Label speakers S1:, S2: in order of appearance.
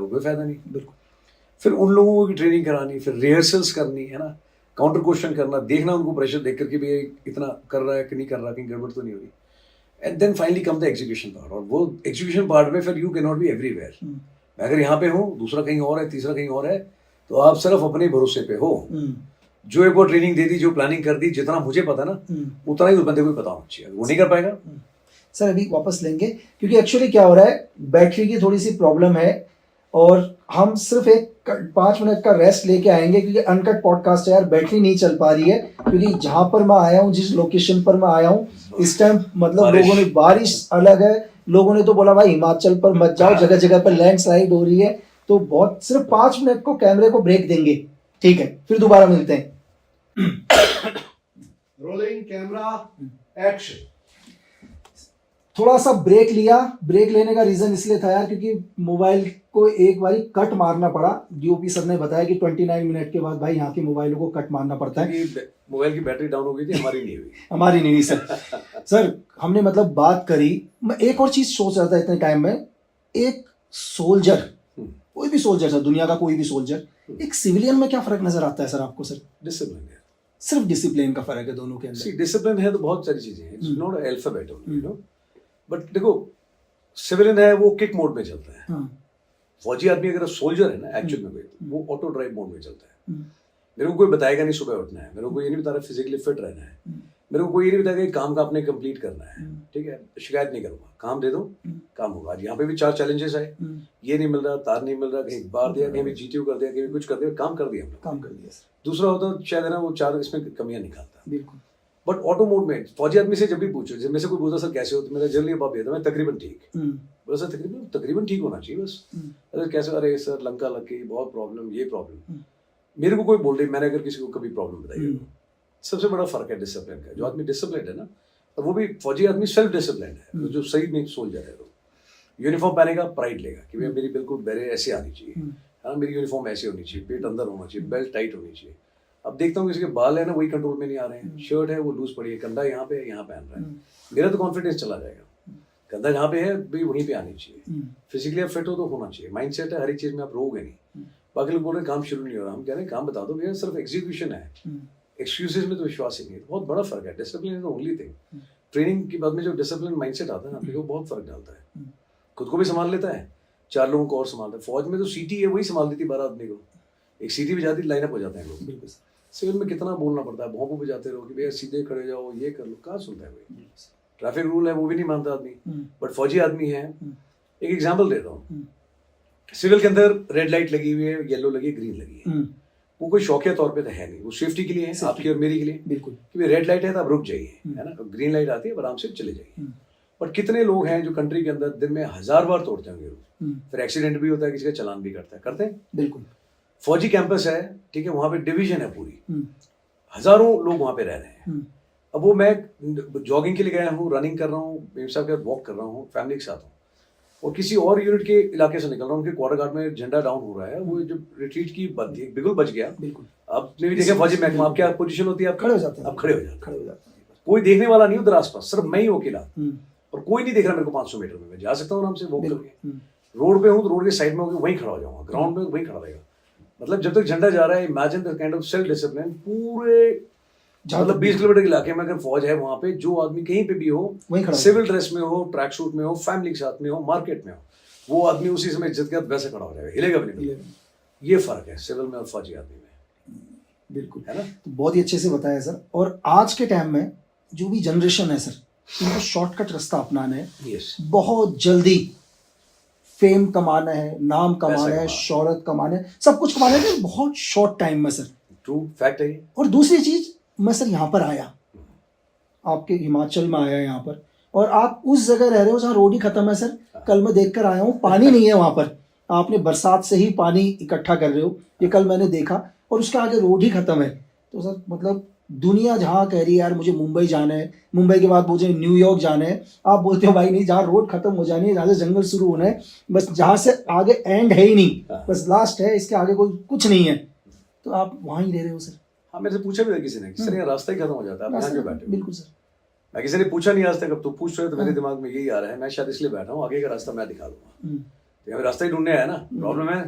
S1: वो कोई फायदा नहीं।
S2: बिल्कुल।
S1: फिर उन लोगों की ट्रेनिंग करानी, फिर रिहर्सल्स करनी है ना, काउंटर क्वेश्चन करना, देखना उनको प्रेशर देख करके भी इतना कर रहा है कि नहीं कर रहा, कहीं गड़बड़ तो नहीं हो रही। And then finally come the execution part, और वो एग्जीक्यूशन पार्ट में फिर you can not be everywhere. मैं अगर यहाँ पे हूँ, दूसरा कहीं और है, तीसरा कहीं और है, तो आप सिर्फ अपने भरोसे पे हो। जो एक बार ट्रेनिंग दे दी, जो प्लानिंग कर दी, जितना मुझे पता ना उतना ही उस बंदे को भी पता होना चाहिए, वो नहीं कर पाएगा।
S2: सर अभी वापस लेंगे, क्योंकि एक्चुअली क्या हो रहा है, बैटरी की थोड़ी सी प्रॉब्लम है और हम सिर्फ एक 5 मिनट का रेस्ट लेके आएंगे, क्योंकि अनकट पॉडकास्ट है यार, बैटरी नहीं चल पा रही है। क्योंकि जहां पर मैं आया हूँ, जिस लोकेशन पर मैं आया हूँ, इस टाइम मतलब लोगों ने, बारिश अलग है, लोगों ने तो बोला भाई हिमाचल पर मत जाओ, जगह जगह पर लैंडस्लाइड हो रही है। तो बहुत सिर्फ 5 मिनट को कैमरे को ब्रेक देंगे, ठीक है, फिर दोबारा मिलते हैं।
S3: Rolling camera action.
S2: थोड़ा सा ब्रेक लिया, ब्रेक लेने का रीजन इसलिए था यार, क्योंकि मोबाइल को एक बारी कट मारना पड़ा। डीओपी सर ने बताया कि 29 मिनट के बाद भाई यहाँ के मोबाइलों को कट मारना पड़ता है।
S1: मोबाइल की बैटरी डाउन हो गई थी, हमारी नहीं हुई।
S2: हमारी नहीं हुई सर। सर हमने मतलब बात करी, मैं एक और चीज सोच रहा था इतने टाइम में, एक सोल्जर, कोई भी सोल्जर सर, दुनिया का कोई भी सोल्जर, एक सिविलियन में क्या फर्क नजर आता है सर आपको? सर
S1: डिसिप्लिन है,
S2: सिर्फ डिसिप्लिन का फर्क है दोनों के अंदर।
S1: डिसिप्लिन है तो बहुत सारी चीजें हैं, it's not alphabet only, you know. But देखो, सिविलियन है वो किक मोड में चलता है। फौजी आदमी अगर सोल्जर है ना एक्चुअल में कोई, वो ऑटो ड्राइव मोड में चलता है। मेरे को कोई बताएगा नहीं सुबह उठना है, मेरे को ये नहीं बता रहा फिजिकली फिट रहना है, मेरे को कोई ये नहीं बताएगा कि काम का आपने कंप्लीट करना है, ठीक है, शिकायत नहीं करूंगा, काम दे दो, काम होगा। आज यहाँ पे भी 4 चैलेंजेस आए, ये नहीं मिल रहा, तार नहीं मिल रहा, कहीं बार दिया, कहीं भी जीटीयू कर दिया, कहीं भी कुछ कर दिया, काम कर दिया हम लोग,
S2: काम कर दिया सर।
S1: दूसरा होता शायद है ना, वो 4 इसमें कमियां निकालता।
S2: बिल्कुल।
S1: बट ऑटो मोड में फौजी आदमी से जब भी पूछो, जब में से कोई पूछता सर कैसे हो, तो मेरा जनरली जवाब देता मैं तकरीबन ठीक। बोला सर तकरीबन ठीक होना चाहिए बस। अरे कैसे, अरे सर लंका लग गई, बहुत प्रॉब्लम, ये प्रॉब्लम। मेरे को कोई बोल रही, मैंने अगर किसी को कभी प्रॉब्लम बताई, सबसे बड़ा फर्क है डिसिप्लिन का। जो आदमी डिसिप्लिन है ना, तो वो भी फौजी आदमी सेल्फ डिसिप्लिन है, जो सही में सोल्जर है, वो यूनिफॉर्म पहनेगा, प्राइड लेगा कि भैया मेरी बिल्कुल बेरे ऐसे आनी चाहिए, हाँ मेरी यूनिफॉर्म ऐसी होनी चाहिए, पेट अंदर होना चाहिए, बेल्ट टाइट होनी चाहिए। अब देखता हूँ किसी के बाल है ना, वही कंट्रोल में नहीं आ रहे हैं, शर्ट है वो लूज पड़ी है, कंधा यहाँ पे यहाँ पहन रहा है, मेरा तो कॉन्फिडेंस चला जाएगा। कंधा जहाँ पे है भाई वहीं पे आनी चाहिए। फिजिकली आप फिट हो तो होना चाहिए, माइंड सेट है, हर एक चीज में आप रहोगे नहीं। बाकी लोग बोल रहे काम शुरू नहीं हो रहा, हम कह रहे हैं काम बता दो भैया, सिर्फ एग्जीक्यूशन है, एक्सक्यूजेस में तो विश्वास ही नहीं है। बहुत बड़ा फर्क है, discipline is the only thing. Training के बाद में जो डिसिप्लिन माइंडसेट आता है ना, वो बहुत फर्क डालता है। खुद को भी संभाल लेता है, 4 लोगों को और संभालता है। फौज में तो सीटी है, वही संभाल देती 12 आदमी को, एक सीटी भी जाती, लाइनअप हो जाते हैं लोग। सिविल में कितना बोलना पड़ता है, भोंपू पे जाते रहो कि भैया सीधे खड़े जाओ, ये कर लो, कहाँ सुनता है भाई। ट्रैफिक रूल है वो भी नहीं मानता आदमी, बट फौजी आदमी है। एक एग्जाम्पल देता हूँ, सिविल के अंदर रेड लाइट लगी हुई है, येलो लगी है, ग्रीन लगी है, वो कोई शौकिया तौर पे तो है नहीं, वो सेफ्टी के लिए है, आपकी और मेरी के लिए।
S2: बिल्कुल
S1: कि रेड लाइट है तो आप रुक जाइए, है ना, ग्रीन लाइट आती है आराम से चले जाइए। बट कितने लोग हैं जो कंट्री के अंदर दिन में 1000 बार तोड़ते होंगे, फिर एक्सीडेंट भी होता है, किसी का चालान भी करते हैं। बिल्कुल। फौजी कैंपस है, ठीक है, वहां पे डिवीजन है पूरी, हजारों लोग वहां पे रह रहे हैं। अब वो मैं जॉगिंग के लिए गया हूँ, रनिंग कर रहा हूँ, मेम साहब के साथ वॉक कर रहा हूँ, फैमिली के साथ हूँ, और किसी और यूनिट के इलाके से निकल रहा हूँ, उनके क्वार्टर गार्ड में झंडा डाउन हो रहा है, वो जो रिट्रीट की बंदी बिल्कुल बच गया। बिल्कुल। आपने भी देखा फौजी महकमा, आप क्या पोजीशन होती है, आप खड़े हो जाते हैं, आप खड़े हो जाते हैं, कोई देखने वाला नहीं उधर आसपास, सिर्फ मैं ही हूँ अकेला, और कोई नहीं देख रहा मेरे को 500 मीटर में, मैं जा सकता हूँ आराम से वॉक करके। रोड पे हूँ तो रोड के साइड में होकर वहीं खड़ा हो जाऊंगा, ग्राउंड में वहीं खड़ा रहेगा। मतलब जब तक झंडा जा रहा है, imagine the kind of self discipline. पूरे मतलब 20 किलोमीटर के इलाके में अगर फौज है, वहां पे जो आदमी कहीं पे भी हो, सिविल ड्रेस में हो, ट्रैक सूट में हो, फैमिली के साथ में हो, मार्केट में हो, वो आदमी उसी समय इज्जत के साथ वैसे खड़ा हो जाएगा, हिलेगा भी नहीं। ये फर्क है सिविल में और फौजी आदमी में।
S2: बिल्कुल, है ना। तो बहुत ही अच्छे से बताया सर। और आज के टाइम में जो भी जनरेशन है सर, इनको शॉर्टकट रास्ता अपनाना है, बहुत जल्दी फेम कमाना है, नाम कमाना है, शोहरत कमाना है, सब कुछ कमाना है बहुत शॉर्ट टाइम में सर।
S1: ट्रू फैक्ट है। और
S2: दूसरी चीज, मैं सर यहाँ पर आया, आपके हिमाचल में आया यहाँ पर, और आप उस जगह रह रहे हो जहाँ रोड ही खत्म है सर। कल मैं देखकर आया हूँ, पानी नहीं है वहां पर, आपने बरसात से ही पानी इकट्ठा कर रहे हो, ये कल मैंने देखा, और उसके आगे रोड ही खत्म है। तो सर मतलब दुनिया जहाँ कह रही है यार मुझे मुंबई जाना है, मुंबई के बाद मुझे न्यूयॉर्क जाना है, आप बोलते हो भाई नहीं, जहाँ रोड खत्म हो जानी है, जहाँ से जंगल शुरू होना है, बस जहाँ से आगे एंड है ही नहीं, बस लास्ट है, इसके आगे कोई कुछ नहीं है, तो आप वहाँ ही रह रहे हो सर।
S1: हाँ, मेरे से पूछा भी था किसी ने, किसी ने रास्ता ही खत्म हो जाता है, आप यहाँ क्यों बैठे हो?
S2: बिल्कुल सर,
S1: मैं किसी ने पूछा नहीं आज तक, अब तो पूछ रहे हो तो मेरे दिमाग में यही आ रहा है, मैं शायद इसलिए बैठा हूँ, आगे का रास्ता मैं दिखा दूंगा। यहाँ पे रास्ता ही ढूंढने आया ना, प्रॉब्लम है